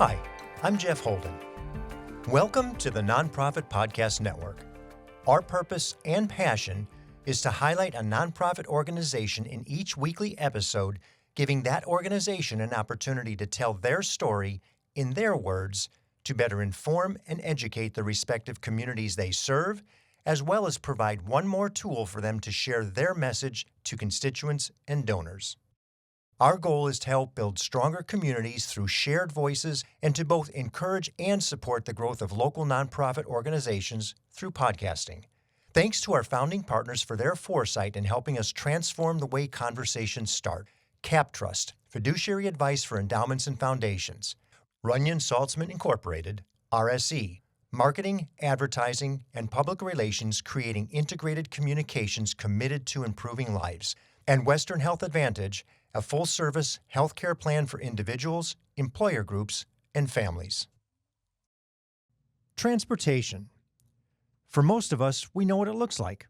Hi, I'm Jeff Holden. Welcome to the Nonprofit Podcast Network. Our purpose and passion is to highlight a nonprofit organization in each weekly episode, giving that organization an opportunity to tell their story in their words to better inform and educate the respective communities they serve, as well as provide one more tool for them to share their message to constituents and donors. Our goal is to help build stronger communities through shared voices and to both encourage and support the growth of local nonprofit organizations through podcasting. Thanks to our founding partners for their foresight in helping us transform the way conversations start. CapTrust, fiduciary advice for endowments and foundations. Runyon Saltzman Incorporated, RSE, marketing, advertising, and public relations creating integrated communications committed to improving lives. And Western Health Advantage, a full-service healthcare plan for individuals, employer groups, and families. Transportation. For most of us, we know what it looks like.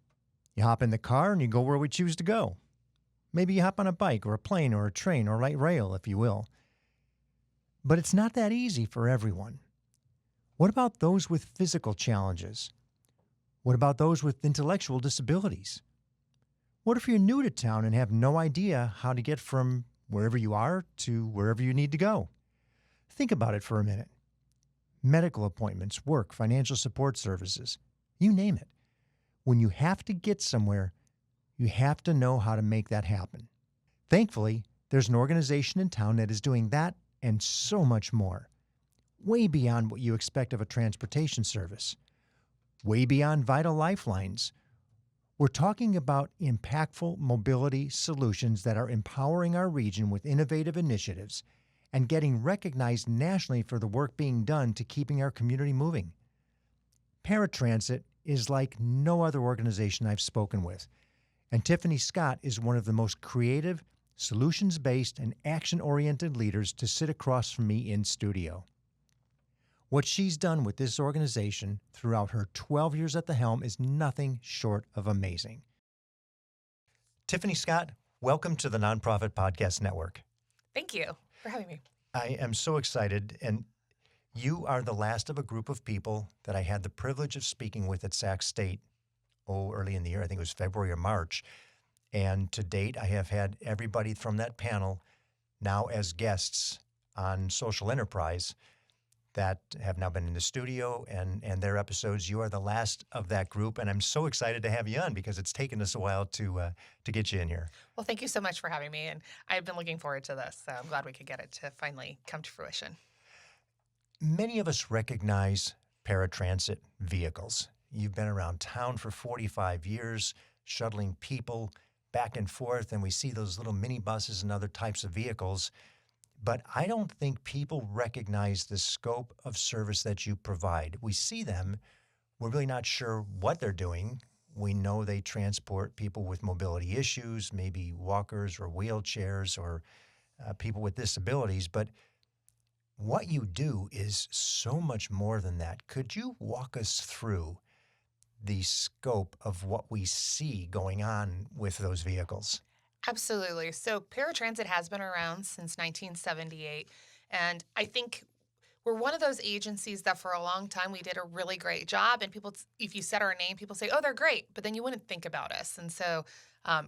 You hop in the car and you go where we choose to go. Maybe you hop on a bike or a plane or a train or light rail, if you will. But it's not that easy for everyone. What about those with physical challenges? What about those with intellectual disabilities? What if you're new to town and have no idea how to get from wherever you are to wherever you need to go? Think about it for a minute. Medical appointments, work, financial support services, you name it. When you have to get somewhere, you have to know how to make that happen. Thankfully, there's an organization in town that is doing that and so much more. Way beyond what you expect of a transportation service. Way beyond vital lifelines. We're talking about impactful mobility solutions that are empowering our region with innovative initiatives and getting recognized nationally for the work being done to keeping our community moving. Paratransit is like no other organization I've spoken with, and Tiffani Scott is one of the most creative, solutions-based, and action-oriented leaders to sit across from me in studio. What she's done with this organization throughout her 12 years at the helm is nothing short of amazing. Tiffani Scott, welcome to the Nonprofit Podcast Network. Thank you for having me. I am so excited, and you are the last of a group of people that I had the privilege of speaking with at Sac State, early in the year. I think it was February or March. And to date, I have had everybody from that panel now as guests on Social Enterprise that have now been in the studio and their episodes. You are the last of that group, and I'm so excited to have you on because it's taken us a while to get you in here. Well, thank you so much for having me, and I've been looking forward to this, so I'm glad we could get it to finally come to fruition. Many of us recognize paratransit vehicles. You've been around town for 45 years, shuttling people back and forth, and we see those little minibuses and other types of vehicles. But I don't think people recognize the scope of service that you provide. We see them. We're really not sure what they're doing. We know they transport people with mobility issues, maybe walkers or wheelchairs or people with disabilities. But what you do is so much more than that. Could you walk us through the scope of what we see going on with those vehicles? Absolutely. So paratransit has been around since 1978, and I think we're one of those agencies that for a long time we did a really great job, and people, if you said our name, people say, oh, they're great, but then you wouldn't think about us. And so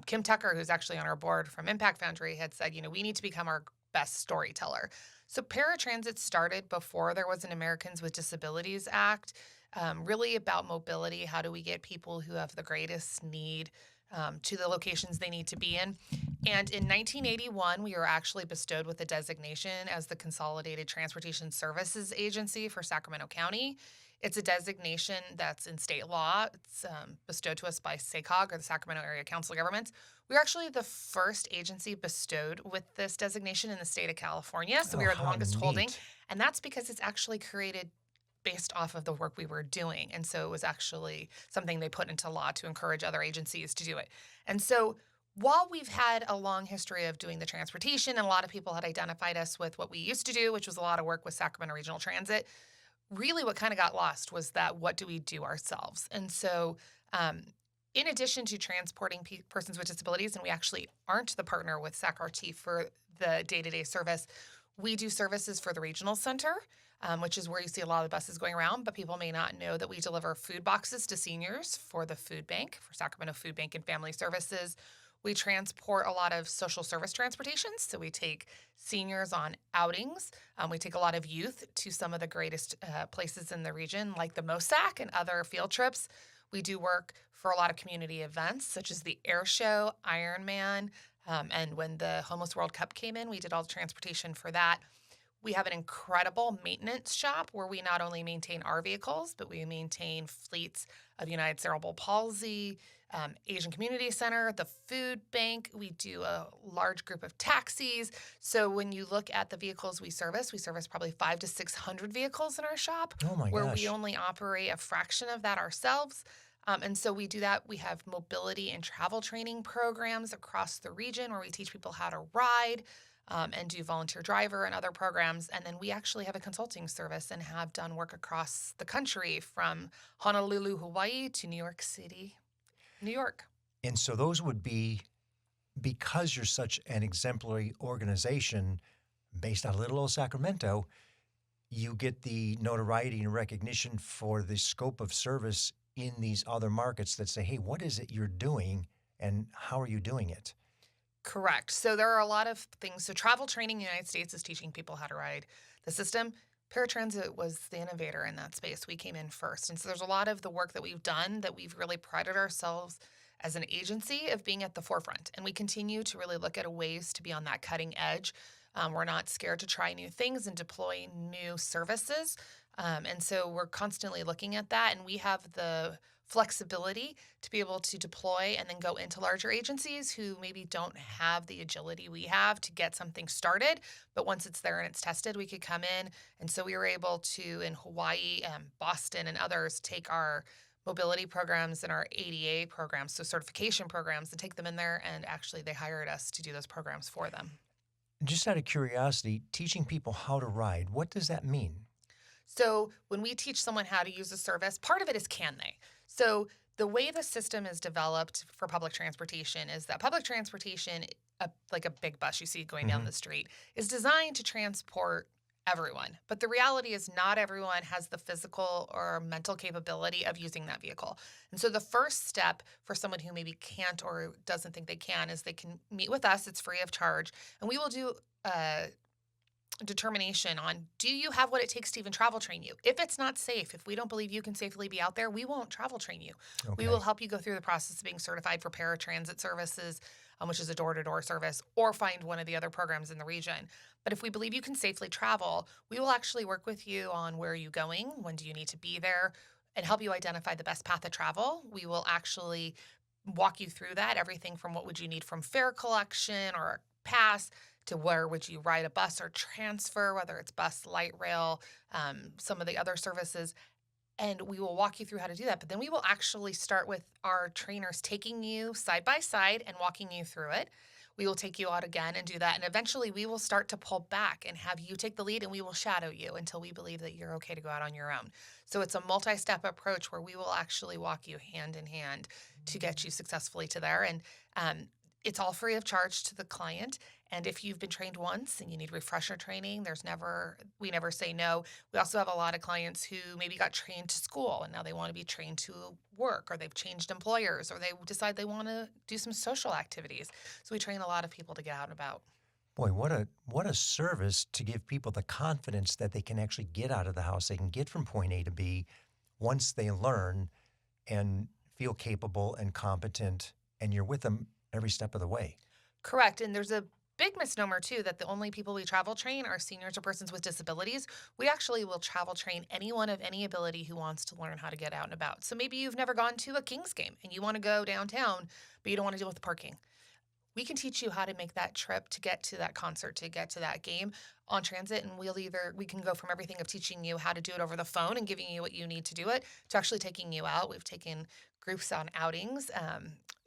Kim Tucker, who's actually on our board from Impact Foundry, had said, we need to become our best storyteller. So paratransit started before there was an Americans with Disabilities Act, really about mobility. How do we get people who have the greatest need to the locations they need to be in? And in 1981, we were actually bestowed with a designation as the Consolidated Transportation Services Agency for Sacramento County. It's a designation that's in state law. It's bestowed to us by SACOG, or the Sacramento Area Council of Governments. We're actually the first agency bestowed with this designation in the state of California, so we are the longest holding. And that's because it's actually created based off of the work we were doing. And so it was actually something they put into law to encourage other agencies to do it. And so while we've had a long history of doing the transportation, and a lot of people had identified us with what we used to do, which was a lot of work with Sacramento Regional Transit, really what kind of got lost was that what do we do ourselves? And so in addition to transporting persons with disabilities, and we actually aren't the partner with SACRT for the day-to-day service, We do services for the regional center, which is where you see a lot of the buses going around, but people may not know that we deliver food boxes to seniors for the food bank, for Sacramento Food Bank and Family Services. We transport a lot of social service transportation, so we take seniors on outings. We take a lot of youth to some of the greatest places in the region, like the MOSAC and other field trips. We do work for a lot of community events, such as the Air Show, Ironman, and when the Homeless World Cup came in, we did all the transportation for that. We have an incredible maintenance shop where we not only maintain our vehicles, but we maintain fleets of United Cerebral Palsy, Asian Community Center, the food bank. We do a large group of taxis. So when you look at the vehicles we service probably 500 to 600 vehicles in our shop, Oh my where gosh. we only operate a fraction of that ourselves. And so we do that. We have mobility and travel training programs across the region where we teach people how to ride and do volunteer driver and other programs. And then we actually have a consulting service and have done work across the country from Honolulu, Hawaii to New York City, New York. And so those would be, because you're such an exemplary organization based out of little old Sacramento, you get the notoriety and recognition for the scope of service in these other markets that say, hey, what is it you're doing and how are you doing it? Correct. So there are a lot of things. So travel training in the United States is teaching people how to ride the system. Paratransit was the innovator in that space. We came in first. And so there's a lot of the work that we've done that we've really prided ourselves as an agency of being at the forefront. And we continue to really look at ways to be on that cutting edge. We're not scared to try new things and deploy new services. And so we're constantly looking at that. And we have the flexibility to be able to deploy and then go into larger agencies who maybe don't have the agility we have to get something started. But once it's there and it's tested, we could come in. And so we were able to, in Hawaii, Boston, and others, take our mobility programs and our ADA programs, so certification programs, and take them in there. And actually, they hired us to do those programs for them. Just out of curiosity, teaching people how to ride, what does that mean? So when we teach someone how to use a service, part of it is can they? So the way the system is developed for public transportation is that public transportation, like a big bus you see going down the street, is designed to transport everyone. But the reality is not everyone has the physical or mental capability of using that vehicle. And so the first step for someone who maybe can't or doesn't think they can is they can meet with us. It's free of charge. And we will do determination on, do you have what it takes to even travel train you? If it's not safe, if we don't believe you can safely be out there, we won't travel train you. Okay. We will help you go through the process of being certified for paratransit services, which is a door-to-door service, or find one of the other programs in the region. But if we believe you can safely travel, we will actually work with you on where are you going, when do you need to be there, and help you identify the best path of travel. We will actually walk you through that, everything from what would you need from fare collection or a pass to where would you ride a bus or transfer, whether it's bus, light rail, some of the other services. And we will walk you through how to do that. But then we will actually start with our trainers taking you side by side and walking you through it. We will take you out again and do that. And eventually we will start to pull back and have you take the lead, and we will shadow you until we believe that you're okay to go out on your own. So it's a multi-step approach where we will actually walk you hand in hand to get you successfully to there. And it's all free of charge to the client. And if you've been trained once and you need refresher training, we never say no. We also have a lot of clients who maybe got trained to school and now they want to be trained to work, or they've changed employers, or they decide they want to do some social activities. So we train a lot of people to get out and about. Boy, what a service to give people the confidence that they can actually get out of the house. They can get from point A to B once they learn and feel capable and competent, and you're with them every step of the way. Correct. And there's a big misnomer, too, that the only people we travel train are seniors or persons with disabilities. We actually will travel train anyone of any ability who wants to learn how to get out and about. So maybe you've never gone to a Kings game and you want to go downtown, but you don't want to deal with the parking. We can teach you how to make that trip to get to that concert, to get to that game on transit. And we can go from everything of teaching you how to do it over the phone and giving you what you need to do it, to actually taking you out. We've taken groups on outings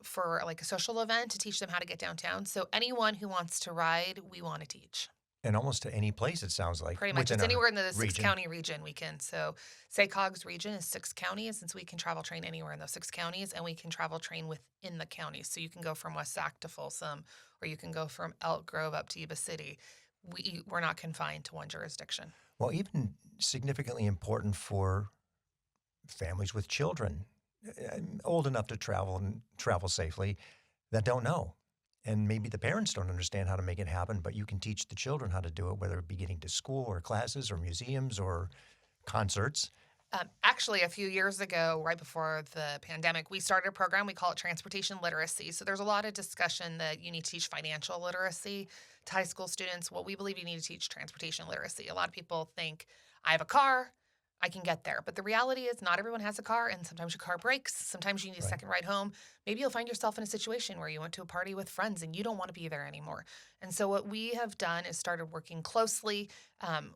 for like a social event to teach them how to get downtown. So anyone who wants to ride, we want to teach. And almost to any place, it sounds like. Pretty much. It's anywhere in the region. six-county region we can. So SACOG's region is 6 counties, and so we can travel train anywhere in those 6 counties, and we can travel train within the counties. So you can go from West Sac to Folsom, or you can go from Elk Grove up to Yuba City. we're not confined to one jurisdiction. Well, even significantly important for families with children old enough to travel and travel safely that don't know. And maybe the parents don't understand how to make it happen, but you can teach the children how to do it, whether it be getting to school or classes or museums or concerts. Actually, a few years ago, right before the pandemic, we started a program. We call it transportation literacy. So there's a lot of discussion that you need to teach financial literacy to high school students. Well, we believe you need to teach transportation literacy. A lot of people think, I have a car, I can get there. But the reality is, not everyone has a car, and sometimes your car breaks. Sometimes you need a Right. second ride home. Maybe you'll find yourself in a situation where you went to a party with friends and you don't want to be there anymore. And so, what we have done is started working closely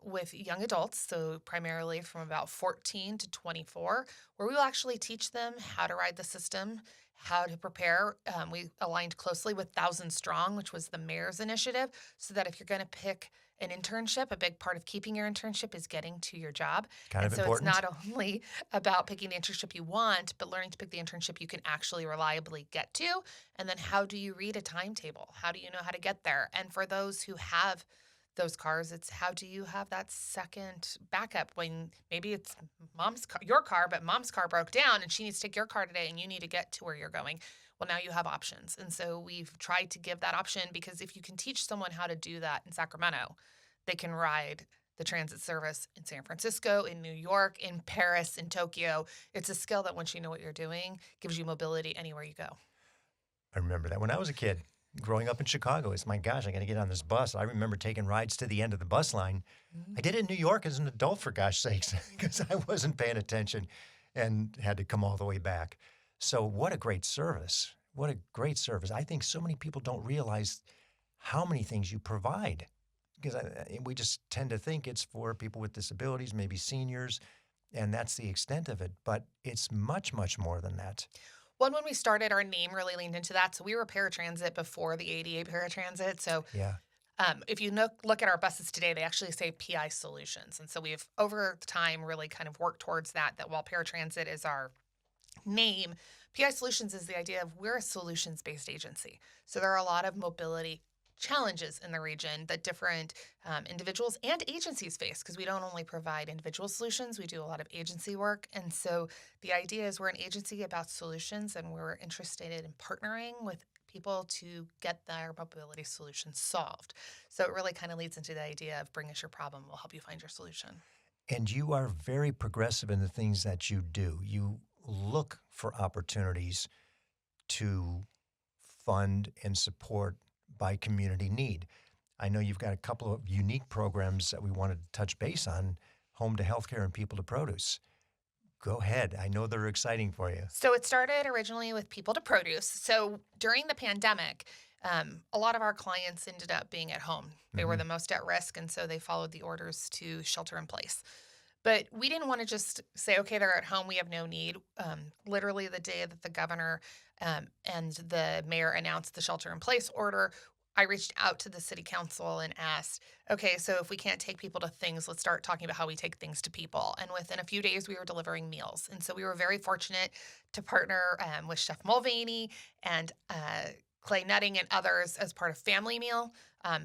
with young adults, so primarily from about 14 to 24, where we will actually teach them how to ride the system, how to prepare. We aligned closely with Thousand Strong, which was the mayor's initiative, so that if you're going to pick an internship, a big part of keeping your internship is getting to your job. Kind And of so it's important. not only about picking the internship you want, but learning to pick the internship you can actually reliably get to. And then how do you read a timetable? How do you know how to get there? And for those who have those cars, it's how do you have that second backup when maybe it's mom's car, your car, but mom's car broke down and she needs to take your car today and you need to get to where you're going. Well, now you have options. And so we've tried to give that option because if you can teach someone how to do that in Sacramento, they can ride the transit service in San Francisco, in New York, in Paris, in Tokyo. It's a skill that once you know what you're doing, gives you mobility anywhere you go. I remember that when I was a kid growing up in Chicago. It's my gosh, I got to get on this bus. I remember taking rides to the end of the bus line. I did it in New York as an adult, for gosh sakes, because I wasn't paying attention and had to come all the way back. So, what a great service. What a great service. I think so many people don't realize how many things you provide because we just tend to think it's for people with disabilities, maybe seniors, and that's the extent of it. But it's much, much more than that. Well, when we started, our name really leaned into that. So we were paratransit before the ADA paratransit. So Yeah. if you look at our buses today, they actually say PI Solutions. And so we've over time really kind of worked towards that, that while paratransit is our name, PI Solutions is the idea of we're a solutions based agency. So there are a lot of mobility challenges in the region that different individuals and agencies face because we don't only provide individual solutions, we do a lot of agency work. And so the idea is we're an agency about solutions and we're interested in partnering with people to get their mobility solutions solved. So it really kind of leads into the idea of bring us your problem, we'll help you find your solution. And you are very progressive in the things that you do. You look for opportunities to fund and support by community need. I know you've got a couple of unique programs that we wanted to touch base on, home to healthcare and people to produce. Go ahead. I know they're exciting for you. So it started originally with people to produce. So during the pandemic, a lot of our clients ended up being at home. They were Mhm. the most at risk, and so they followed the orders to shelter in place. But we didn't want to just say, okay, they're at home, we have no need. Literally, the day that the governor and the mayor announced the shelter in place order, I reached out to the city council and asked, okay, so if we can't take people to things, let's start talking about how we take things to people. And within a few days, we were delivering meals. And so we were very fortunate to partner with Chef Mulvaney and Clay Nutting and others as part of Family Meal.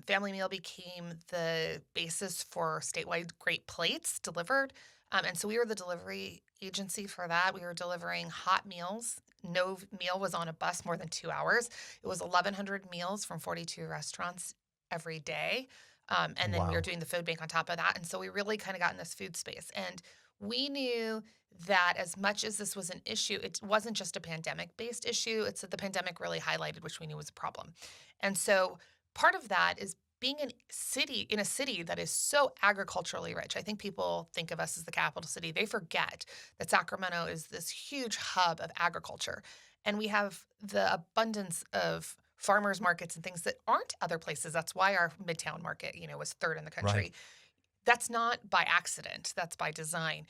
Family Meal became the basis for statewide Great Plates delivered. And so we were the delivery agency for that. We were delivering hot meals. No meal was on a bus more than 2 hours. It was 1,100 meals from 42 restaurants every day. And then we were Wow. doing the food bank on top of that. And so we really kind of got in this food space. And we knew that as much as this was an issue, it wasn't just a pandemic based issue. It's that the pandemic really highlighted, which we knew was a problem. And so part of that is being in a city that is so agriculturally rich. I think people think of us as the capital city. They forget that Sacramento is this huge hub of agriculture. And we have the abundance of farmers markets and things that aren't other places. That's why our Midtown market, was third in the Right. country. That's not by accident, that's by design.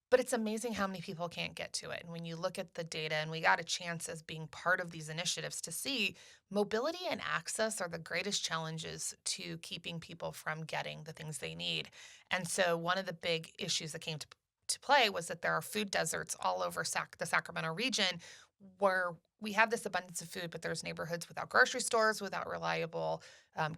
But it's amazing how many people can't get to it. And when you look at the data, and we got a chance as being part of these initiatives to see mobility and access are the greatest challenges to keeping people from getting the things they need. And so, one of the big issues that came to play was that there are food deserts all over the Sacramento region where we have this abundance of food, but there's neighborhoods without grocery stores, without reliable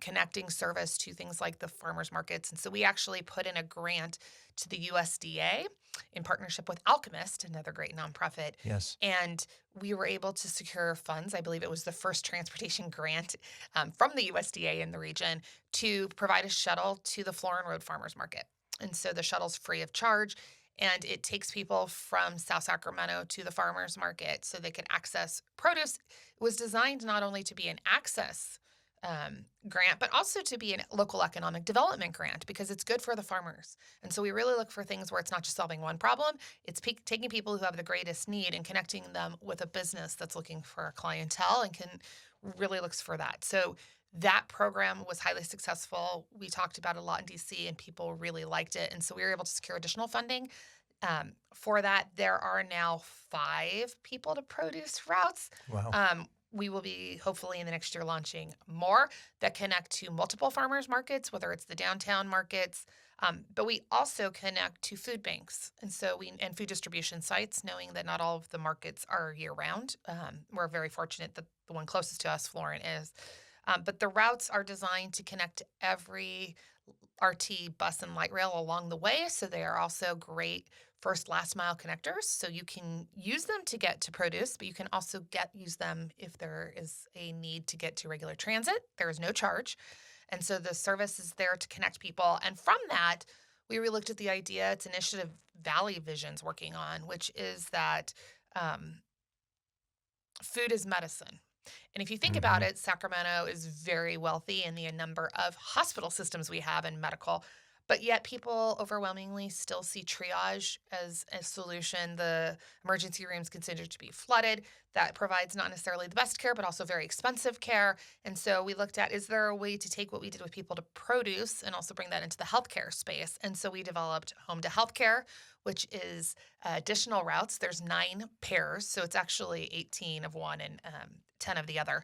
connecting service to things like the farmers markets. And so we actually put in a grant to the USDA in partnership with Alchemist, another great nonprofit. Yes. And we were able to secure funds. I believe it was the first transportation grant from the USDA in the region to provide a shuttle to the Florin Road Farmers Market. And so the shuttle's free of charge, and it takes people from South Sacramento to the farmers market so they can access produce. It was designed not only to be an access grant, but also to be a local economic development grant because it's good for the farmers. And so we really look for things where it's not just solving one problem, it's taking people who have the greatest need and connecting them with a business that's looking for a clientele and can really looks for that. So that program was highly successful. We talked about it a lot in DC and people really liked it. And so we were able to secure additional funding. For that, there are now 5 people to produce routes. Wow. We will be hopefully in the next year launching more that connect to multiple farmers markets, whether it's the downtown markets, but we also connect to food banks and food distribution sites, knowing that not all of the markets are year round. We're very fortunate that the one closest to us, Florin, is. But the routes are designed to connect to every RT bus and light rail along the way. So they are also great first last mile connectors. So you can use them to get to produce, but you can also use them if there is a need to get to regular transit. There is no charge. And so the service is there to connect people. And from that, we looked at the idea, it's initiative Valley Vision's working on, which is that food is medicine. And if you think about it, Sacramento is very wealthy in the number of hospital systems we have in medical, but yet people overwhelmingly still see triage as a solution. The emergency rooms considered to be flooded. That provides not necessarily the best care, but also very expensive care. And so we looked at, is there a way to take what we did with people to produce and also bring that into the healthcare space? And so we developed Home to Healthcare, which is additional routes. There's 9 pairs, so it's actually 18 of one and 10 of the other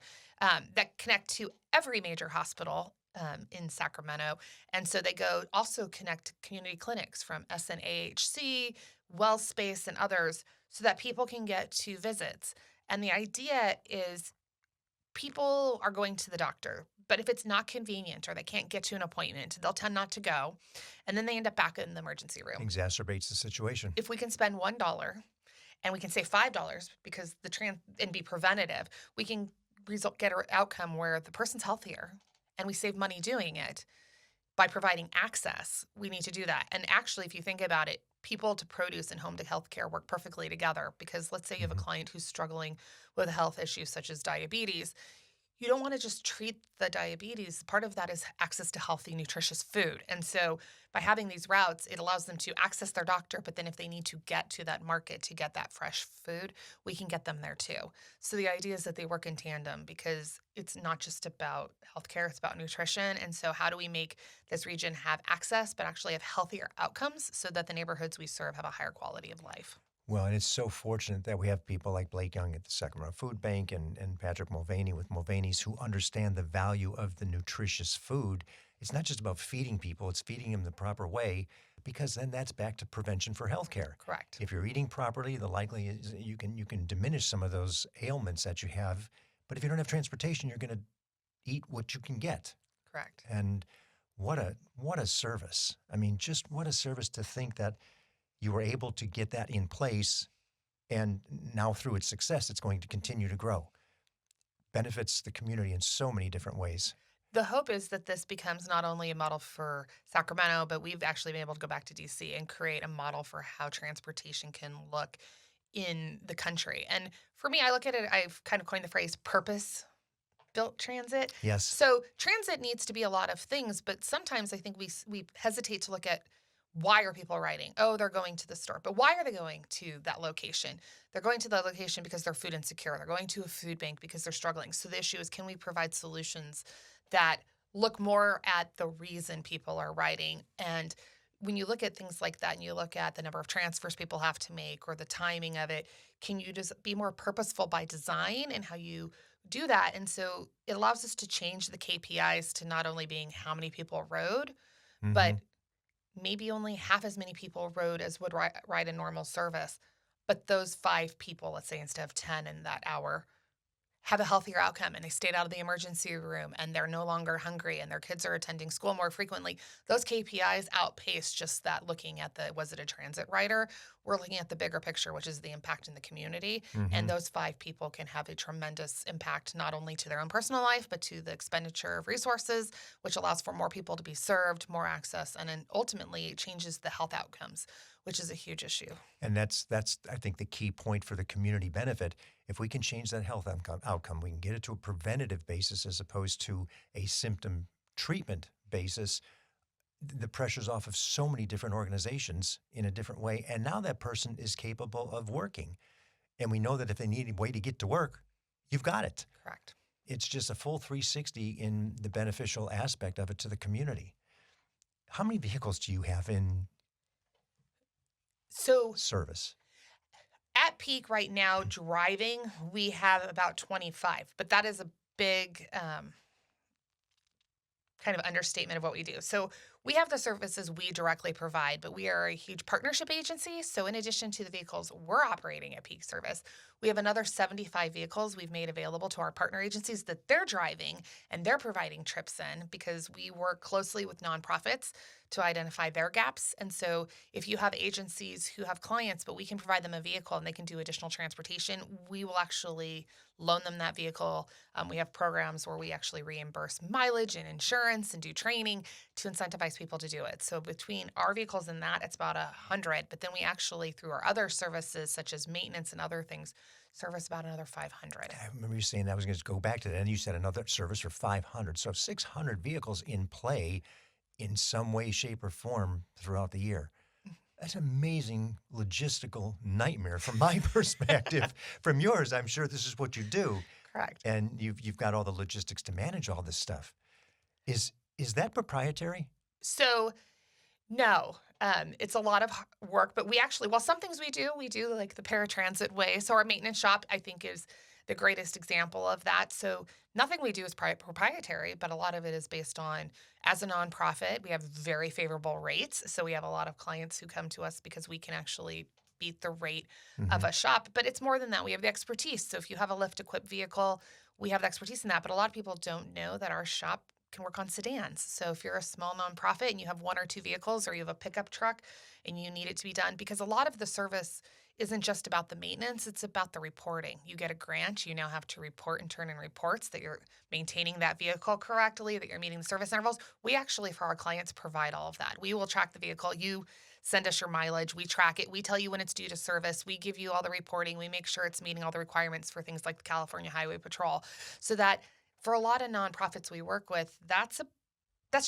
that connect to every major hospital in Sacramento. And so they also connect to community clinics from SNAHC, WellSpace, and others so that people can get to visits. And the idea is people are going to the doctor, but if it's not convenient or they can't get to an appointment, they'll tend not to go. And then they end up back in the emergency room. Exacerbates the situation. If we can spend $1 and we can save $5 because and be preventative, we can get an outcome where the person's healthier and we save money doing it by providing access. We need to do that. And actually, if you think about it, people to produce and home to healthcare work perfectly together because let's say you have a client who's struggling with a health issue such as diabetes. You don't want to just treat the diabetes. Part of that is access to healthy, nutritious food. And so by having these routes, it allows them to access their doctor, but then if they need to get to that market to get that fresh food, we can get them there too. So the idea is that they work in tandem because it's not just about healthcare, it's about nutrition. And so how do we make this region have access, but actually have healthier outcomes so that the neighborhoods we serve have a higher quality of life? Well, and it's so fortunate that we have people like Blake Young at the Sacramento Food Bank and Patrick Mulvaney with Mulvaney's who understand the value of the nutritious food. It's not just about feeding people, it's feeding them the proper way because then that's back to prevention for healthcare. Correct. If you're eating properly, the likely is you can diminish some of those ailments that you have. But if you don't have transportation, you're going to eat what you can get. Correct. And what a service. I mean, just what a service to think that you were able to get that in place, and now through its success, it's going to continue to grow. Benefits the community in so many different ways. The hope is that this becomes not only a model for Sacramento, but we've actually been able to go back to DC and create a model for how transportation can look in the country. And for me, I look at it, I've kind of coined the phrase purpose-built transit. Yes. So transit needs to be a lot of things, but sometimes I think we hesitate to look at why are people riding? Oh, they're going to the store. But why are they going to that location? They're going to that location because they're food insecure. They're going to a food bank because they're struggling. So the issue is, can we provide solutions that look more at the reason people are riding? And when you look at things like that and you look at the number of transfers people have to make or the timing of it, can you just be more purposeful by design and how you do that? And so it allows us to change the KPIs to not only being how many people rode, but maybe only half as many people rode as would ride a normal service. but those 5 people, let's say instead of 10 in that hour, have a healthier outcome and they stayed out of the emergency room and they're no longer hungry and their kids are attending school more frequently. Those KPIs outpace just that looking at was it a transit rider? We're looking at the bigger picture, which is the impact in the community. Mm-hmm. And those 5 people can have a tremendous impact, not only to their own personal life, but to the expenditure of resources, which allows for more people to be served, more access, and then ultimately it changes the health outcomes, which is a huge issue. And that's I think the key point for the community benefit. If we can change that health outcome, we can get it to a preventative basis as opposed to a symptom treatment basis. The pressure's off of so many different organizations in a different way. And now that person is capable of working. And we know that if they need a way to get to work, you've got it. Correct. It's just a full 360 in the beneficial aspect of it to the community. How many vehicles do you have in So service? at peak right now, driving, we have about 25, but that is a big kind of understatement of what we do. So we have the services we directly provide, but we are a huge partnership agency. So in addition to the vehicles we're operating at peak service, we have another 75 vehicles we've made available to our partner agencies that they're driving and they're providing trips in because we work closely with nonprofits to identify their gaps. And so if you have agencies who have clients, but we can provide them a vehicle and they can do additional transportation, we will actually loan them that vehicle. We have programs where we actually reimburse mileage and insurance and do training to incentivize people to do it. So between our vehicles and that, it's about 100. But then we actually, through our other services, such as maintenance and other things, service about another 500. I remember you saying that. I was going to go back to that. And you said another service for 500. So 600 vehicles in play in some way, shape, or form throughout the year. That's an amazing logistical nightmare from my perspective. From yours, I'm sure this is what you do. Correct. And you've got all the logistics to manage all this stuff. Is that proprietary? So no, it's a lot of work, but we actually, well, some things we do like the paratransit way. So our maintenance shop, I think, is the greatest example of that. So nothing we do is proprietary, but a lot of it is based on, as a nonprofit, we have very favorable rates. So we have a lot of clients who come to us because we can actually beat the rate of a shop. But it's more than that. We have the expertise. So if you have a lift-equipped vehicle, we have the expertise in that. But a lot of people don't know that our shop can work on sedans. So if you're a small nonprofit and you have 1 or 2 vehicles or you have a pickup truck and you need it to be done, because a lot of the service isn't just about the maintenance, it's about the reporting. You get a grant, you now have to report and turn in reports that you're maintaining that vehicle correctly, that you're meeting the service intervals. We actually, for our clients, provide all of that. We will track the vehicle. You send us your mileage, we track it, we tell you when it's due to service, we give you all the reporting, we make sure it's meeting all the requirements for things like the California Highway Patrol, so that for a lot of nonprofits we work with, that's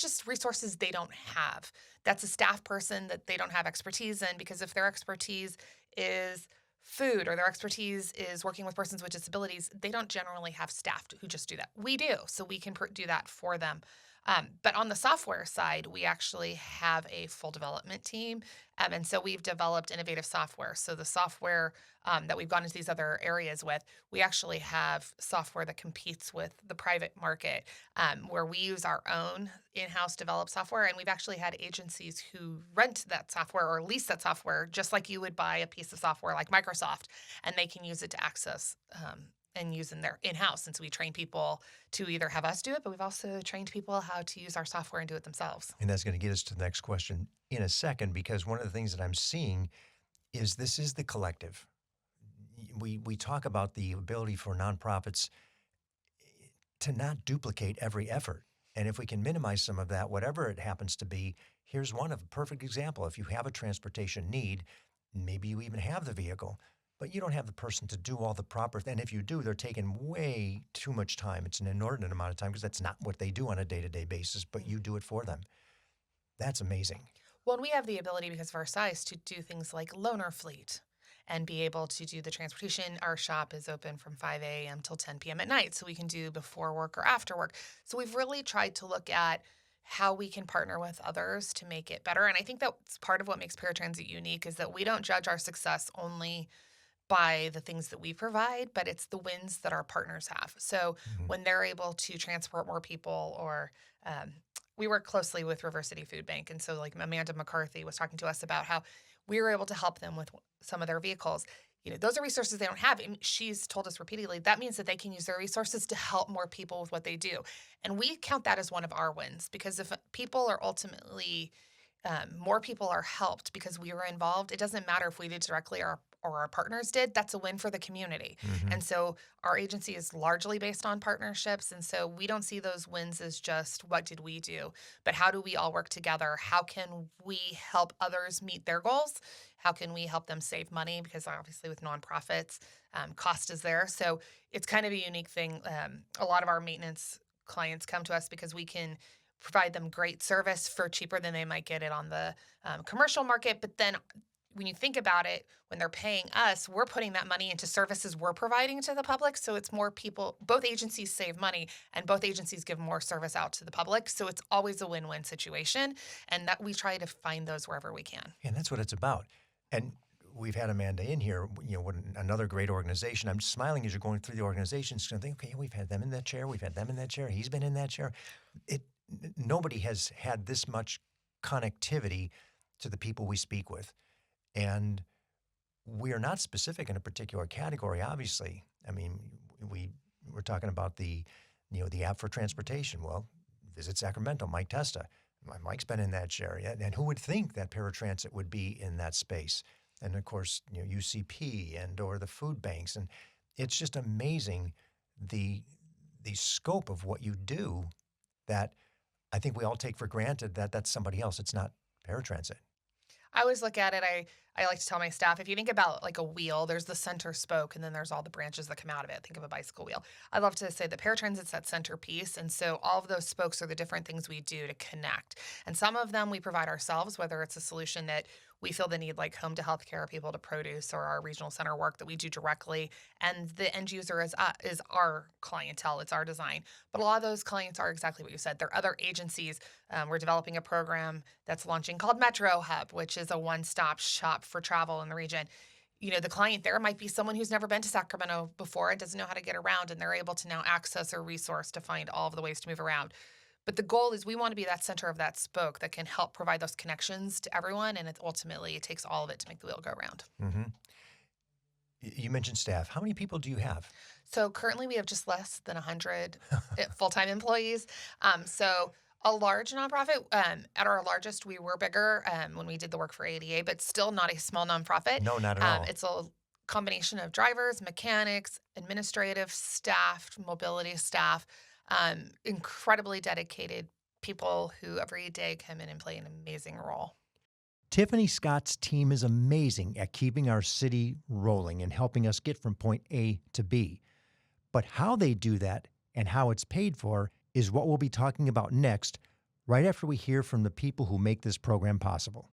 just resources they don't have. That's a staff person that they don't have expertise in, because if their expertise is food or their expertise is working with persons with disabilities, they don't generally have staff who just do that. We do, so we can do that for them. But on the software side, we actually have a full development team. And so we've developed innovative software. So the software that we've gone into these other areas with, we actually have software that competes with the private market, where we use our own in-house developed software. And we've actually had agencies who rent that software or lease that software, just like you would buy a piece of software like Microsoft, and they can use it to access and use in their in-house. And so we train people to either have us do it, but we've also trained people how to use our software and do it themselves. And that's going to get us to the next question in a second, because one of the things that I'm seeing is this is the collective. We talk about the ability for nonprofits to not duplicate every effort. And if we can minimize some of that, whatever it happens to be, here's one of a perfect example. If you have a transportation need, maybe you even have the vehicle, but you don't have the person to do all the proper, and if you do, they're taking way too much time. It's an inordinate amount of time because that's not what they do on a day-to-day basis, but you do it for them. That's amazing. Well, and we have the ability, because of our size, to do things like loaner fleet and be able to do the transportation. Our shop is open from 5 a.m. till 10 p.m. at night, so we can do before work or after work. So we've really tried to look at how we can partner with others to make it better. And I think that's part of what makes Paratransit unique, is that we don't judge our success only by the things that we provide, but it's the wins that our partners have. So when they're able to transport more people, or we work closely with River City Food Bank. And so like Amanda McCarthy was talking to us about how we were able to help them with some of their vehicles. those are resources they don't have. And she's told us repeatedly that means that they can use their resources to help more people with what they do. And we count that as one of our wins, because if people are ultimately more people are helped because we were involved. It doesn't matter if we did directly or our partners did. That's a win for the community. Hmm. And so our agency is largely based on partnerships. And so we don't see those wins as just what did we do, but how do we all work together? How can we help others meet their goals? How can we help them save money? Because obviously, with nonprofits, cost is there. So it's kind of a unique thing. A lot of our maintenance clients come to us because we can provide them great service for cheaper than they might get it on the commercial market. But then when you think about it, when they're paying us, we're putting that money into services we're providing to the public. So it's more people, both agencies save money and both agencies give more service out to the public. So it's always a win-win situation. And that we try to find those wherever we can. And that's what it's about. And we've had Amanda in here, another great organization. I'm smiling as you're going through the organizations. I think, okay, we've had them in that chair. We've had them in that chair. He's been in that chair. Nobody has had this much connectivity to the people we speak with. And we are not specific in a particular category, obviously. I mean, we're talking about the app for transportation. Well, visit Sacramento, Mike Testa. Mike's been in that chair. And who would think that Paratransit would be in that space? And of course, UCP or the food banks. And it's just amazing the scope of what you do that I think we all take for granted that that's somebody else. It's not Paratransit. I always look at it. I like to tell my staff, if you think about like a wheel, there's the center spoke and then there's all the branches that come out of it. Think of a bicycle wheel. I love to say that Paratransit's that center piece. And so all of those spokes are the different things we do to connect. And some of them we provide ourselves, whether it's a solution that we feel the need, like home to healthcare, people to produce, or our regional center work that we do directly. And the end user is our clientele. It's our design. But a lot of those clients are exactly what you said. They're other agencies. We're developing a program that's launching called Metro Hub, which is a one-stop shop for travel in the region. The client there might be someone who's never been to Sacramento before and doesn't know how to get around, and they're able to now access a resource to find all of the ways to move around. But the goal is we want to be that center of that spoke that can help provide those connections to everyone, and ultimately it takes all of it to make the wheel go round. Mm-hmm. You mentioned staff. How many people do you have? So currently we have just less than 100 full-time employees. So a large nonprofit. At our largest, we were bigger when we did the work for ADA, but still not a small nonprofit. No, not at all. It's a combination of drivers, mechanics, administrative staff, mobility staff, incredibly dedicated people who every day come in and play an amazing role. Tiffani Scott's team is amazing at keeping our city rolling and helping us get from point A to B. But how they do that and how it's paid for is what we'll be talking about next, right after we hear from the people who make this program possible.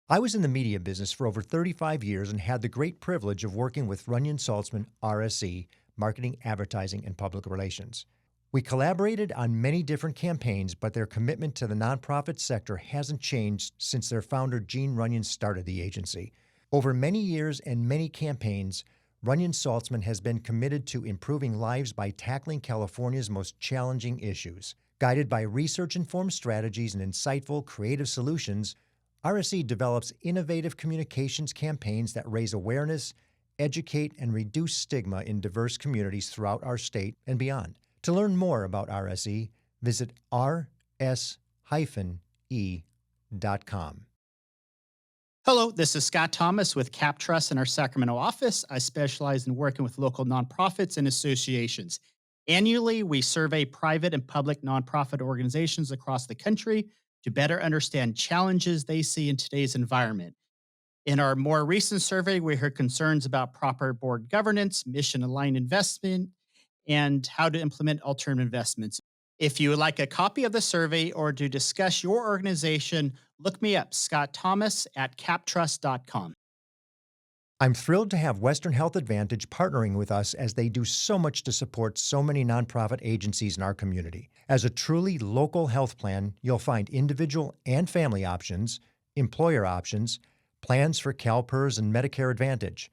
I was in the media business for over 35 years and had the great privilege of working with Runyon Saltzman, RSE, Marketing, Advertising, and Public Relations. We collaborated on many different campaigns, but their commitment to the nonprofit sector hasn't changed since their founder, Gene Runyon, started the agency. Over many years and many campaigns, Runyon Saltzman has been committed to improving lives by tackling California's most challenging issues. Guided by research-informed strategies and insightful, creative solutions, RSE develops innovative communications campaigns that raise awareness, educate, and reduce stigma in diverse communities throughout our state and beyond. To learn more about RSE, visit rs-e.com. Hello, this is Scott Thomas with Cap Trust in our Sacramento office. I specialize in working with local nonprofits and associations. Annually, we survey private and public nonprofit organizations across the country to better understand challenges they see in today's environment. In our more recent survey, we heard concerns about proper board governance, mission-aligned investment, and how to implement alternative investments. If you would like a copy of the survey or to discuss your organization, look me up, Scott Thomas at captrust.com. I'm thrilled to have Western Health Advantage partnering with us as they do so much to support so many nonprofit agencies in our community. As a truly local health plan, you'll find individual and family options, employer options, plans for CalPERS and Medicare Advantage.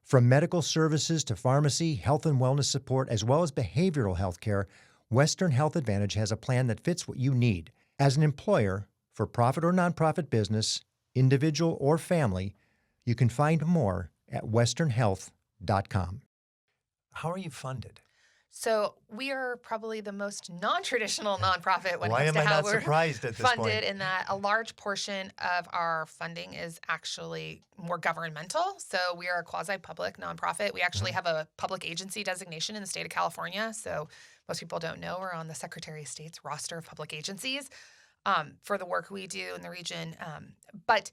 From medical services to pharmacy, health and wellness support, as well as behavioral health care, Western Health Advantage has a plan that fits what you need. As an employer, for profit or nonprofit business, individual or family, you can find more at westernhealth.com. How are you funded? So we are probably the most non-traditional nonprofit when Why it am comes I to how not we're surprised at this funded, point? in that a large portion of our funding is actually more governmental. So we are a quasi-public nonprofit. We actually have a public agency designation in the state of California. So most people don't know we're on the Secretary of State's roster of public agencies for the work we do in the region. But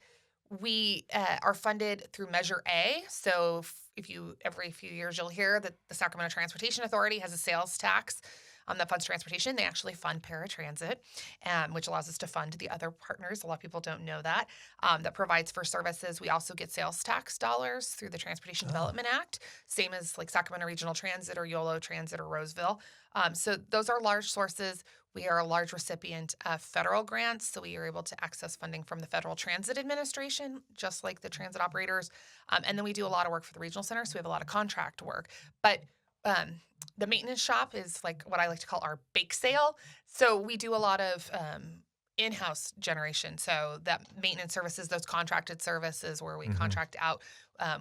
we are funded through Measure A. So if you every few years you'll hear that the Sacramento Transportation Authority has a sales tax that funds transportation. They actually fund Paratransit, which allows us to fund the other partners. A lot of people don't know that. That provides for services. We also get sales tax dollars through the Transportation Development Act, same as like Sacramento Regional Transit or YOLO Transit or Roseville. So those are large sources. We are a large recipient of federal grants, so we are able to access funding from the Federal Transit Administration, just like the transit operators. And then we do a lot of work for the regional center, so we have a lot of contract work. But the maintenance shop is like what I like to call our bake sale. So we do a lot of in-house generation. So that maintenance services, those contracted services where we contract out,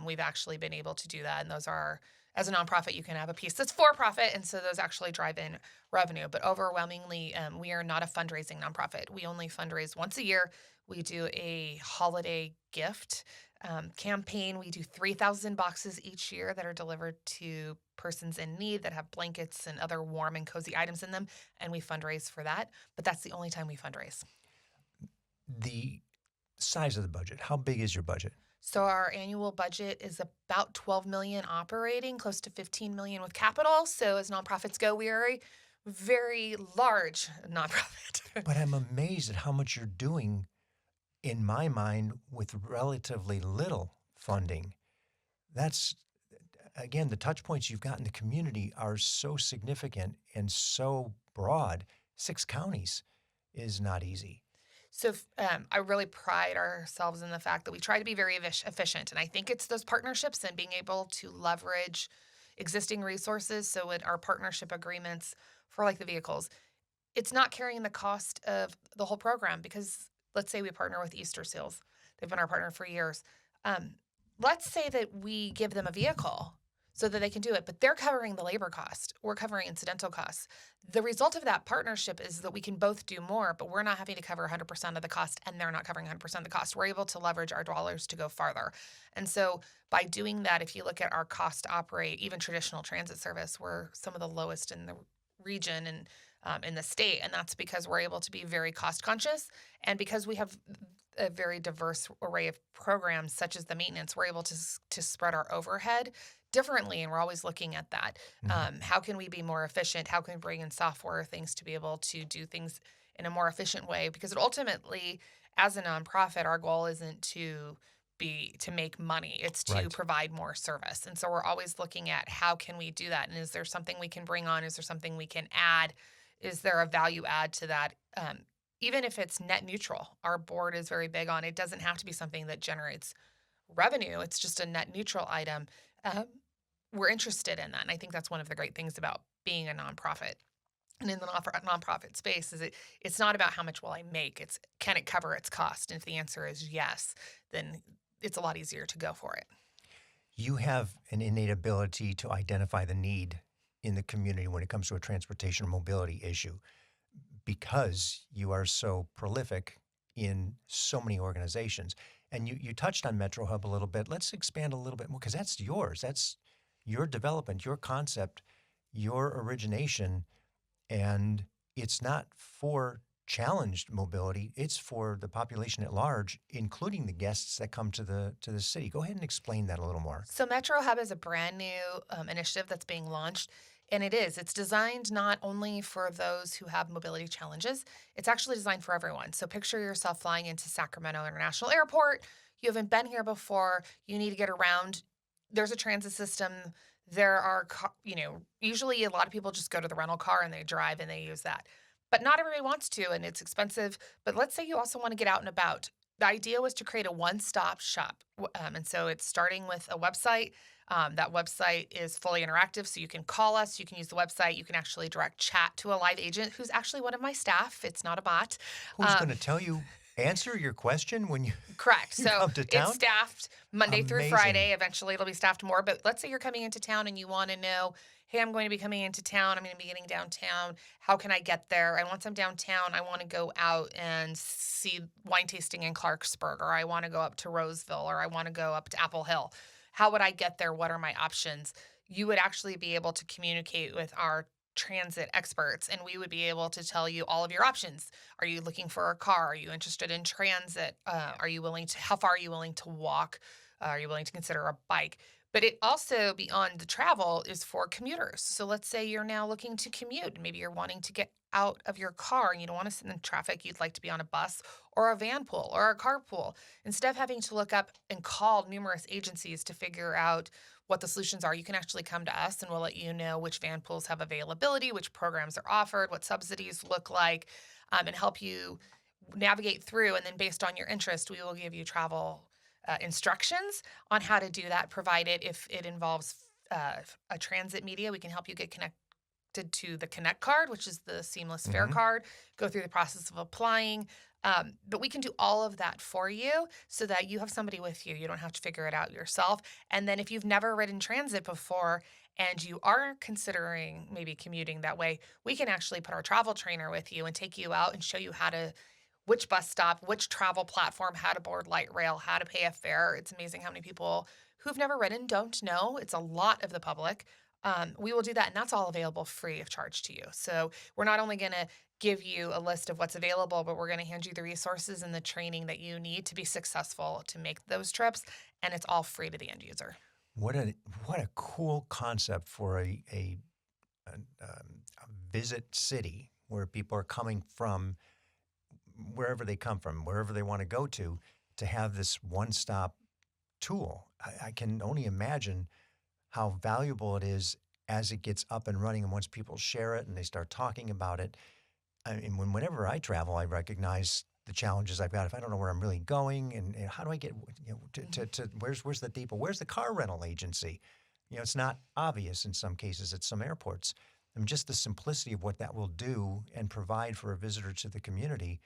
we've actually been able to do that. And those are, as a nonprofit, you can have a piece that's for profit, and so those actually drive in revenue. But overwhelmingly, we are not a fundraising nonprofit. We only fundraise once a year. We do a holiday gift campaign. We do 3,000 boxes each year that are delivered to persons in need that have blankets and other warm and cozy items in them, and we fundraise for that. But that's the only time we fundraise. The size of the budget, how big is your budget? So our annual budget is about 12 million operating, close to 15 million with capital. So as nonprofits go, we are a very large nonprofit. But I'm amazed at how much you're doing, in my mind, with relatively little funding. That's, again, the touch points you've got in the community are so significant and so broad. 6 counties is not easy. So I really pride ourselves in the fact that we try to be very efficient. And I think it's those partnerships and being able to leverage existing resources. So in our partnership agreements for like the vehicles, it's not carrying the cost of the whole program, because let's say we partner with Easter Seals. They've been our partner for years. Let's say that we give them a vehicle so that they can do it, but they're covering the labor cost. We're covering incidental costs. The result of that partnership is that we can both do more, but we're not having to cover 100% of the cost, and they're not covering 100% of the cost. We're able to leverage our dollars to go farther. And so by doing that, if you look at our cost to operate, even traditional transit service, we're some of the lowest in the region and in the state. And that's because we're able to be very cost conscious, and because we have a very diverse array of programs, such as the maintenance, we're able to spread our overhead differently, and we're always looking at that. How can we be more efficient? How can we bring in software things to be able to do things in a more efficient way? Because ultimately, as a nonprofit, our goal isn't to make money. It's to provide more service. And so we're always looking at how can we do that? And is there something we can bring on? Is there something we can add? Is there a value add to that? Even if it's net neutral, our board is very big on it. Doesn't have to be something that generates revenue. It's just a net neutral item. We're interested in that. And I think that's one of the great things about being a nonprofit. And in the nonprofit space, it's not about how much will I make. It's can it cover its cost? And if the answer is yes, then it's a lot easier to go for it. You have an innate ability to identify the need in the community when it comes to a transportation or mobility issue, because you are so prolific in so many organizations. And you touched on Metro Hub a little bit. Let's expand a little bit more, because that's yours. That's your development, your concept, your origination. And it's not for challenged mobility. It's for the population at large, including the guests that come to the city. Go ahead and explain that a little more. So Metro Hub is a brand new initiative that's being launched. And it's designed not only for those who have mobility challenges, it's actually designed for everyone. So picture yourself flying into Sacramento International Airport. You haven't been here before. You need to get around. There's a transit system. There are, usually a lot of people just go to the rental car and they drive and they use that. But not everybody wants to, and it's expensive. But let's say you also want to get out and about. The idea was to create a one-stop shop. And so it's starting with a website. That website is fully interactive, so you can call us, you can use the website, you can actually direct chat to a live agent who's actually one of my staff. It's not a bot. Who's going to tell you answer your question when you, Correct. you So come to it's town? staffed Monday through Amazing. Friday. Eventually it'll be staffed more. But let's say you're coming into town and you want to know, hey, I'm going to be coming into town. I'm going to be getting downtown. How can I get there? And once I'm downtown, I want to go out and see wine tasting in Clarksburg, or I want to go up to Roseville, or I want to go up to Apple Hill. How would I get there? What are my options? You would actually be able to communicate with our transit experts, and we would be able to tell you all of your options. Are you looking for a car? Are you interested in transit? Are you willing to, how far are you willing to walk? Are you willing to consider a bike? But it also, beyond the travel, is for commuters. So let's say you're now looking to commute. Maybe you're wanting to get out of your car and you don't want to sit in traffic. You'd like to be on a bus or a van pool or a carpool. Instead of having to look up and call numerous agencies to figure out what the solutions are, you can actually come to us and we'll let you know which van pools have availability, which programs are offered, what subsidies look like, and help you navigate through. And then based on your interest, we will give you travel instructions on how to do that, provided if it involves a transit media, we can help you get connected to the Connect card, which is the seamless fare Hmm. card, go through the process of applying. But we can do all of that for you so that you have somebody with you. You don't have to figure it out yourself. And then if you've never ridden transit before and you are considering maybe commuting that way, we can actually put our travel trainer with you and take you out and show you how to, which bus stop, which travel platform, how to board light rail, how to pay a fare. It's amazing how many people who've never ridden don't know. It's a lot of the public. We will do that, and that's all available free of charge to you. So we're not only going to give you a list of what's available, but we're going to hand you the resources and the training that you need to be successful to make those trips, and it's all free to the end user. What a what a cool concept for a visit city where people are coming from wherever they come from, wherever they want to have this one-stop tool. I can only imagine how valuable it is as it gets up and running and once people share it and they start talking about it. I mean, whenever I travel, I recognize the challenges I've got. If I don't know where I'm really going and how do I get, to where's the depot? Where's the car rental agency? It's not obvious in some cases at some airports. I mean, just the simplicity of what that will do and provide for a visitor to the community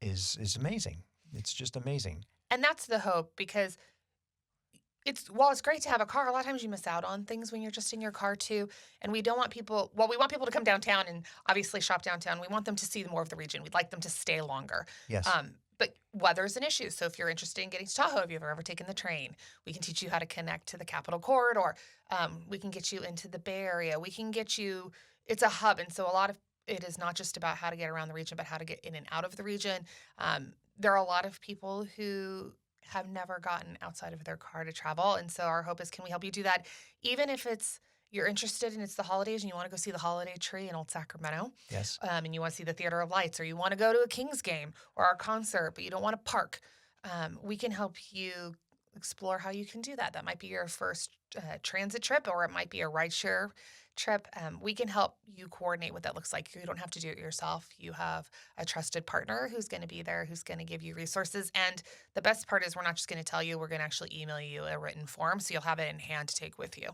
is amazing. It's just amazing. And that's the hope, because it's, while it's great to have a car, a lot of times you miss out on things when you're just in your car too. And we don't want people, well, we want people to come downtown and obviously shop downtown. We want them to see more of the region. We'd like them to stay longer. Yes. But weather's an issue. So if you're interested in getting to Tahoe, if you've ever taken the train, we can teach you how to connect to the Capitol Corridor. We can get you into the Bay Area. We can get you, it's a hub. And so a lot of it is not just about how to get around the region, but how to get in and out of the region. There are a lot of people who have never gotten outside of their car to travel. And so our hope is, can we help you do that? Even if it's, you're interested and it's the holidays and you want to go see the holiday tree in Old Sacramento, Yes. and you want to see the Theater of Lights, or you want to go to a Kings game or a concert, but you don't want to park, we can help you explore how you can do that. That might be your first transit trip, or it might be a rideshare trip. We can help you coordinate what that looks like. You don't have to do it yourself. You have a trusted partner who's going to be there, who's going to give you resources. And the best part is, we're not just going to tell you, we're going to actually email you a written form so you'll have it in hand to take with you.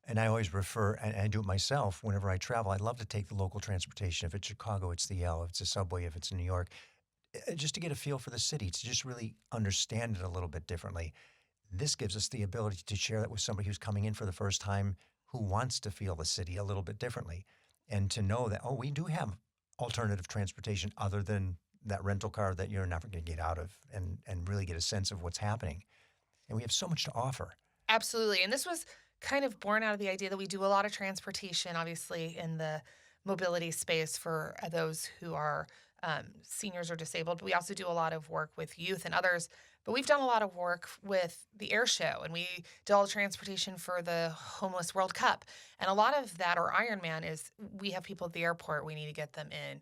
And I always refer, and I do it myself whenever I travel. I love to take the local transportation. If it's Chicago, it's the L. If it's a subway, if it's New York, just to get a feel for the city, to just really understand it a little bit differently. This gives us the ability to share that with somebody who's coming in for the first time, who wants to feel the city a little bit differently, and to know that, oh, we do have alternative transportation other than that rental car that you're never going to get out of, and really get a sense of what's happening. And we have so much to offer. Absolutely. And this was kind of born out of the idea that we do a lot of transportation, obviously, in the mobility space for those who are seniors or disabled. But we also do a lot of work with youth and others. But we've done a lot of work with the air show, and we did all the transportation for the Homeless World Cup. And a lot of that, or Ironman, is we have people at the airport, we need to get them in.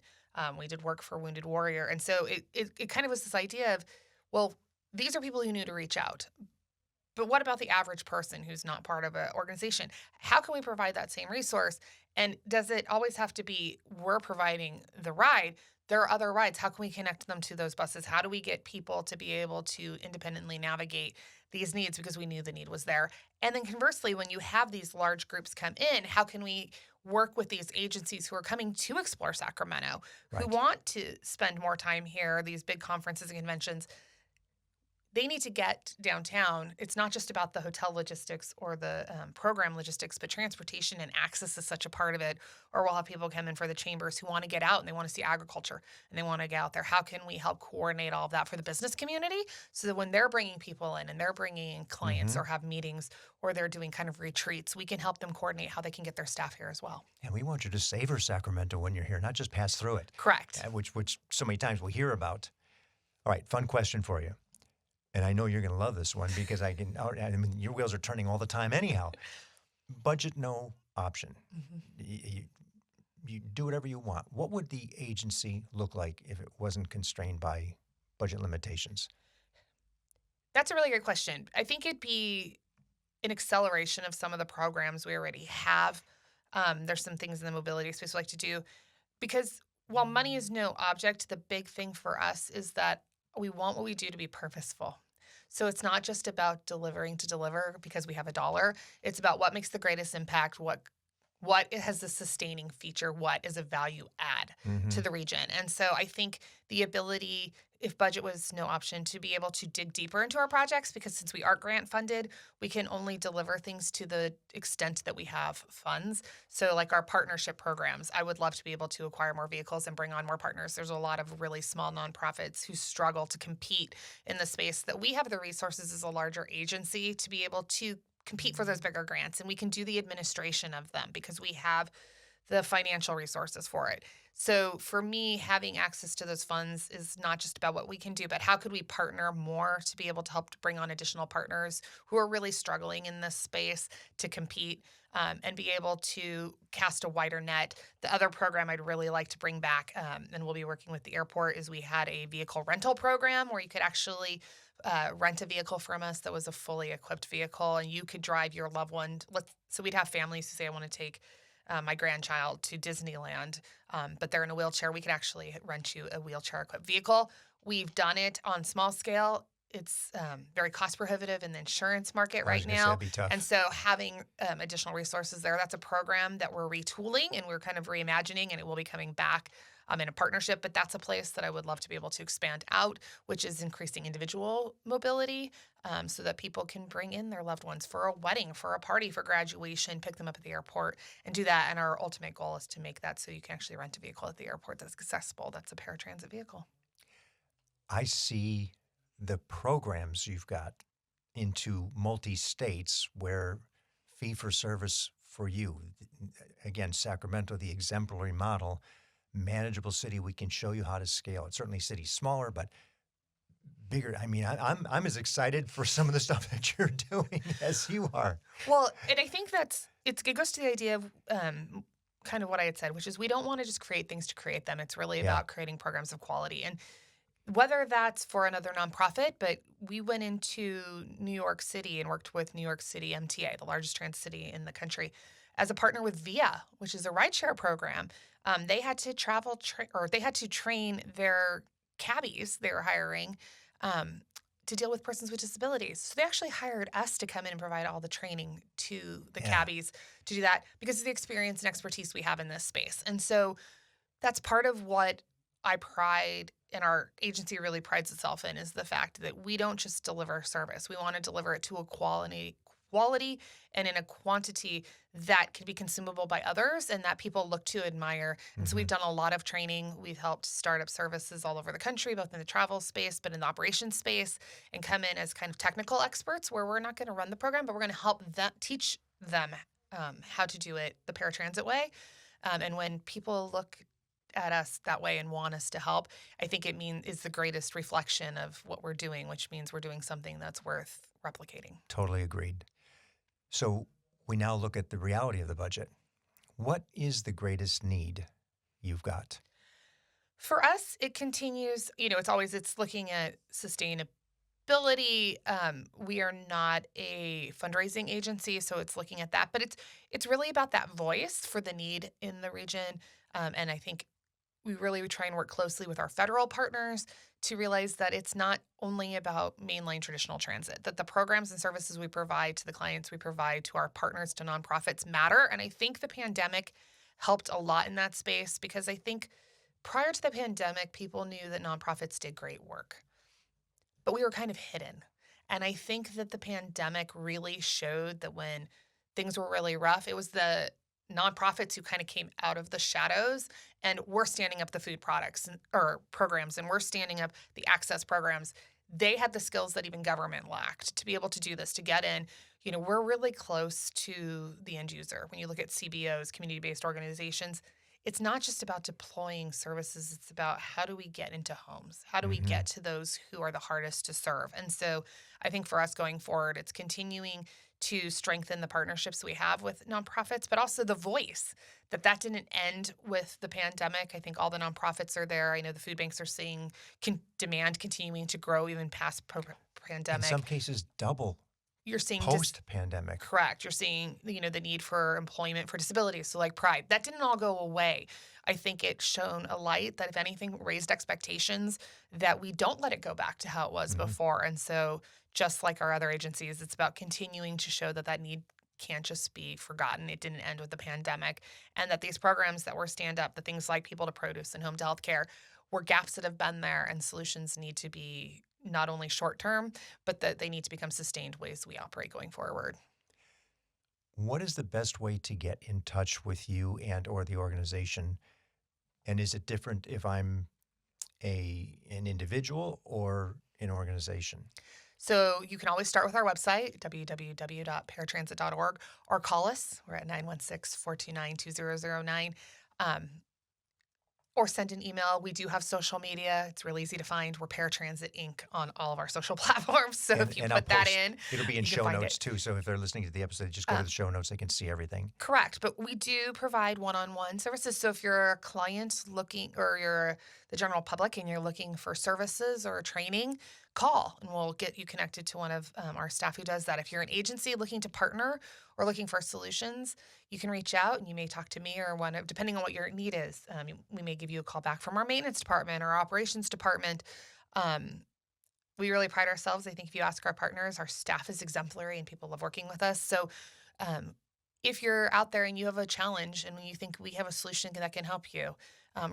We did work for Wounded Warrior. And so it kind of was this idea of, well, these are people who need to reach out. But what about the average person who's not part of an organization? How can we provide that same resource? And does it always have to be we're providing the ride? there are other rides. How can we connect them to those buses? How do we get people to be able to independently navigate these needs because we knew the need was there? And then conversely, when you have these large groups come in, how can we work with these agencies who are coming to explore Sacramento, who Right. want to spend more time here, these big conferences and conventions? They need to get downtown. It's not just about the hotel logistics or the program logistics, but transportation and access is such a part of it. Or we'll have people come in for the chambers who want to get out and they want to see agriculture and they want to get out there. How can we help coordinate all of that for the business community so that when they're bringing people in and they're bringing in clients Mm-hmm. or have meetings or they're doing kind of retreats, we can help them coordinate how they can get their staff here as well. And we want you to savor Sacramento when you're here, not just pass through it, Correct. which so many times we hear about. All right, fun question for you. And I know you're going to love this one because I mean, your wheels are turning all the time anyhow. Budget no option. You do whatever you want. What would the agency look like if it wasn't constrained by budget limitations? That's a really good question. I think it'd be an acceleration of some of the programs we already have. There's some things in the mobility space we like to do because while money is no object, the big thing for us is that we want what we do to be purposeful. So it's not just about delivering to deliver because we have a dollar. It's about what makes the greatest impact, what has the sustaining feature, what is a value add Mm-hmm. to the region. And so I think the ability, if budget was no option, to be able to dig deeper into our projects, because since we are grant funded, we can only deliver things to the extent that we have funds. So like our partnership programs, I would love to be able to acquire more vehicles and bring on more partners. There's a lot of really small nonprofits who struggle to compete in the space that we have the resources as a larger agency to be able to compete for those bigger grants, and we can do the administration of them because we have the financial resources for it. So for me, having access to those funds is not just about what we can do, but how could we partner more to be able to help to bring on additional partners who are really struggling in this space to compete and be able to cast a wider net. The other program I'd really like to bring back, and we'll be working with the airport, is we had a vehicle rental program where you could actually rent a vehicle from us that was a fully equipped vehicle, and you could drive your loved one. So we'd have families who say, I want to take my grandchild to Disneyland, but they're in a wheelchair. We could actually rent you a wheelchair equipped vehicle. We've done it on small scale. It's very cost prohibitive in the insurance market I was right gonna say now. it'd be tough. And so having additional resources there, that's a program that we're retooling and we're kind of reimagining, and it will be coming back in a partnership. But that's a place that I would love to be able to expand out, which is increasing individual mobility so that people can bring in their loved ones for a wedding, for a party, for graduation, pick them up at the airport and do that. And our ultimate goal is to make that so you can actually rent a vehicle at the airport that's accessible. That's a paratransit vehicle. I see the programs you've got into multi-states where fee-for-service for you, again, Sacramento, the exemplary model, manageable city, we can show you how to scale it. Certainly cities smaller, but bigger. I mean, I'm as excited for some of the stuff that you're doing as you are. Well, and I think it goes to the idea of kind of what I had said, which is we don't want to just create things to create them. It's really Yeah. about creating programs of quality. And whether that's for another nonprofit, but we went into New York City and worked with New York City MTA, the largest transit city in the country, as a partner with VIA, which is a rideshare program. They had to they had to train their cabbies they were hiring to deal with persons with disabilities. So they actually hired us to come in and provide all the training to the Yeah. cabbies to do that because of the experience and expertise we have in this space. And so that's part of what I pride and our agency really prides itself in is the fact that we don't just deliver service. We want to deliver it to a quality and in a quantity that can be consumable by others and that people look to admire. And so we've done a lot of training. We've helped start up services all over the country, both in the travel space, but in the operations space, and come in as kind of technical experts where we're not going to run the program, but we're going to help them teach them how to do it the paratransit way. And when people look at us that way and want us to help, I think is the greatest reflection of what we're doing, which means we're doing something that's worth replicating. Totally agreed. So we now look at the reality of the budget. What is the greatest need you've got? For us, it continues, it's looking at sustainability. We are not a fundraising agency, so it's looking at that, but it's really about that voice for the need in the region. And I think we really try and work closely with our federal partners to realize that it's not only about mainline traditional transit, that the programs and services we provide to the clients we provide to our partners, to nonprofits matter. And I think the pandemic helped a lot in that space because I think prior to the pandemic, people knew that nonprofits did great work, but we were kind of hidden. And I think that the pandemic really showed that when things were really rough, it was the nonprofits who kind of came out of the shadows, and we're standing up the food products or programs, and we're standing up the access programs. They had the skills that even government lacked to be able to do this, to get in. We're really close to the end user. When you look at CBOs, community-based organizations, it's not just about deploying services, it's about how do we get into homes? How do we Mm-hmm. get to those who are the hardest to serve? And so I think for us going forward, it's continuing to strengthen the partnerships we have with nonprofits, but also the voice that didn't end with the pandemic. I think all the nonprofits are there. I know the food banks are seeing demand continuing to grow even past In pandemic. some cases, double You're seeing post-pandemic. correct. You're seeing, the need for employment for disabilities. So like Pride, that didn't all go away. I think it shone a light that if anything raised expectations that we don't let it go back to how it was Mhm. before. And so just like our other agencies, it's about continuing to show that need can't just be forgotten. It didn't end with the pandemic, and that these programs that were stand up, the things like People to Produce and Home to Healthcare, were gaps that have been there, and solutions need to be not only short term, but that they need to become sustained ways we operate going forward. What is the best way to get in touch with you and or the organization? And is it different if I'm an individual or an organization? So you can always start with our website, www.paratransit.org, or call us. We're at 916-429-2009. Or send an email. We do have social media. It's really easy to find. We're Paratransit Inc. on all of our social platforms. So if you And I'll put that post, in, it'll be in you can show find notes it. too. So if they're listening to the episode, just go to Um, the show notes. They can see everything. Correct, but we do provide one-on-one services. So if you're a client looking, or you're the general public and you're looking for services or training, call and we'll get you connected to one of our staff who does that. If you're an agency looking to partner or looking for solutions, you can reach out and you may talk to me or one of, depending on what your need is. We may give you a call back from our maintenance department or our operations department. Um, we really pride ourselves. I think if you ask our partners, our staff is exemplary and people love working with us. So um, if you're out there and you have a challenge and you think we have a solution that can help you,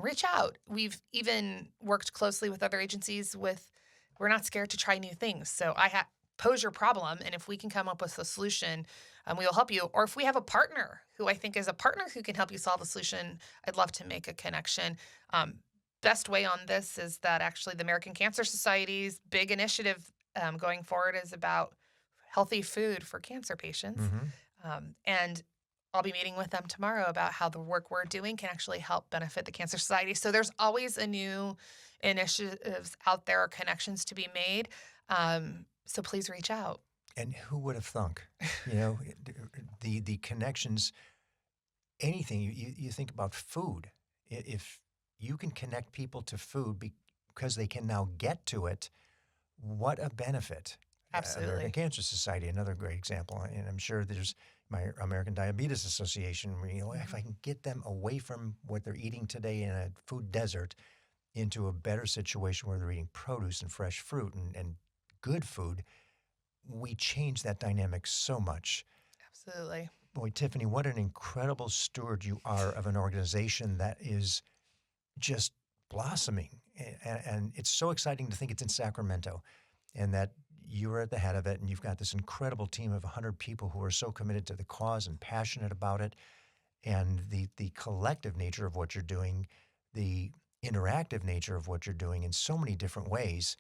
reach out. We've even worked closely with other agencies we're not scared to try new things. So pose your problem, and if we can come up with a solution, we will help you. Or if we have a partner who I think is a partner who can help you solve a solution, I'd love to make a connection. Best way on this is that actually the American Cancer Society's big initiative going forward is about healthy food for cancer patients. Mm-hmm. And I'll be meeting with them tomorrow about how the work we're doing can actually help benefit the Cancer Society. So there's always a new initiatives out there, or connections to be made. So please reach out. And who would have thunk? You know, the connections. Anything you think about food. If you can connect people to food because they can now get to it, what a benefit. Absolutely. American Cancer Society, another great example. And I'm sure there's my American Diabetes Association, where, if I can get them away from what they're eating today in a food desert into a better situation where they're eating produce and fresh fruit and good food, we change that dynamic so much. Absolutely. Boy, Tiffani, what an incredible steward you are of an organization that is just blossoming. And it's so exciting to think it's in Sacramento and that you are at the head of it, and you've got this incredible team of 100 people who are so committed to the cause and passionate about it, and the collective nature of what you're doing, the interactive nature of what you're doing in so many different ways.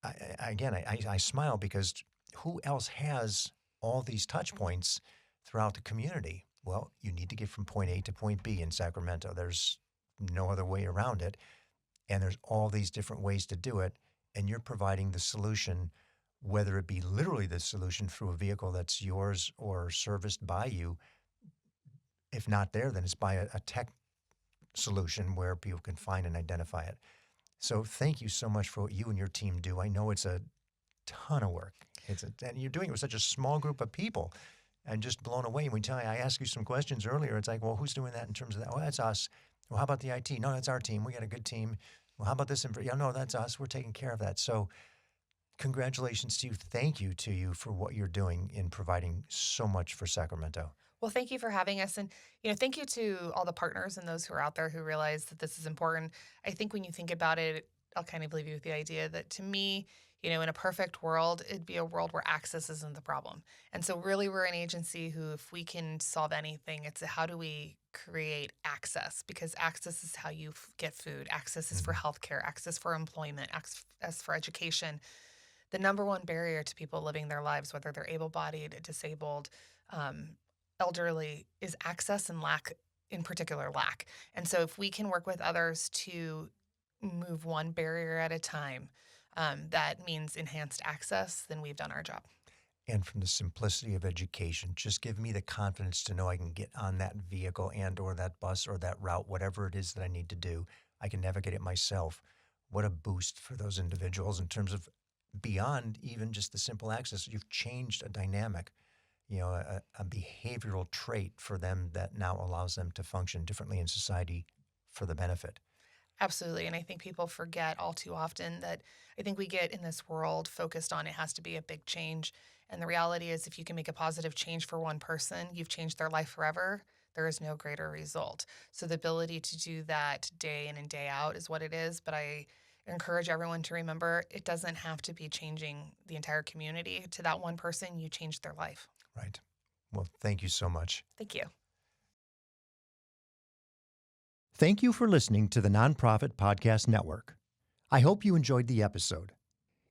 I smile because who else has all these touch points throughout the community? Well, you need to get from point A to point B in Sacramento. There's no other way around it. And there's all these different ways to do it. And you're providing the solution, whether it be literally the solution through a vehicle that's yours or serviced by you. If not there, then it's by a tech solution where people can find and identify it. So thank you so much for what you and your team do. I know it's a ton of work. And you're doing it with such a small group of people. And just blown away. When I asked you some questions earlier, it's like, well, who's doing that in terms of that? Well, that's us. Well, how about the IT? No, that's our team. We got a good team. Well, how about this? Yeah, no, that's us. We're taking care of that. So congratulations to you. Thank you to you for what you're doing in providing so much for Sacramento. Well, thank you for having us. And, thank you to all the partners and those who are out there who realize that this is important. I think when you think about it, I'll kind of leave you with the idea that to me, in a perfect world, it'd be a world where access isn't the problem. And so, really, we're an agency who, if we can solve anything, it's how do we create access? Because access is how you get food, access is for healthcare, access for employment, access for education. The number one barrier to people living their lives, whether they're able bodied, disabled, um, elderly, is access and lack, in particular, lack. And so, if we can work with others to move one barrier at a time, that means enhanced access, then we've done our job. And from the simplicity of education, just give me the confidence to know I can get on that vehicle and or that bus or that route, whatever it is that I need to do. I can navigate it myself. What a boost for those individuals in terms of beyond even just the simple access. You've changed a dynamic, a behavioral trait for them that now allows them to function differently in society for the benefit. Absolutely. And I think people forget all too often that I think we get in this world focused on it has to be a big change. And the reality is, if you can make a positive change for one person, you've changed their life forever. There is no greater result. So the ability to do that day in and day out is what it is. But I encourage everyone to remember it doesn't have to be changing the entire community. To that one person, you changed their life. Right. Well, thank you so much. Thank you. Thank you for listening to the Nonprofit Podcast Network. I hope you enjoyed the episode.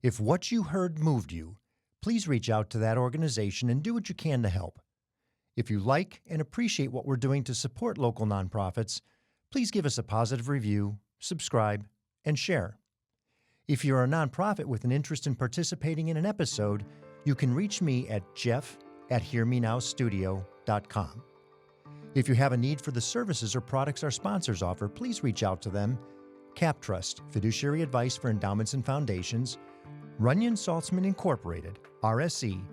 If what you heard moved you, please reach out to that organization and do what you can to help. If you like and appreciate what we're doing to support local nonprofits, please give us a positive review, subscribe, and share. If you're a nonprofit with an interest in participating in an episode, you can reach me at jeff@hearmenowstudio.com. If you have a need for the services or products our sponsors offer, please reach out to them. CapTrust, fiduciary advice for endowments and foundations. Runyon Saltzman Incorporated, RSE,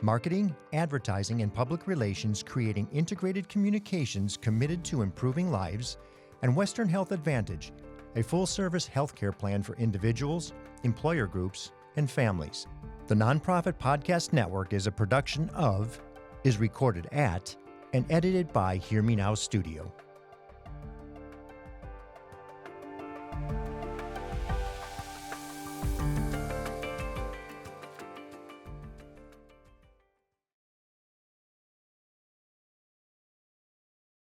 marketing, advertising, and public relations, creating integrated communications committed to improving lives. And Western Health Advantage, a full-service healthcare plan for individuals, employer groups, and families. The Nonprofit Podcast Network is a production of, is recorded at, and edited by Hear Me Now Studio.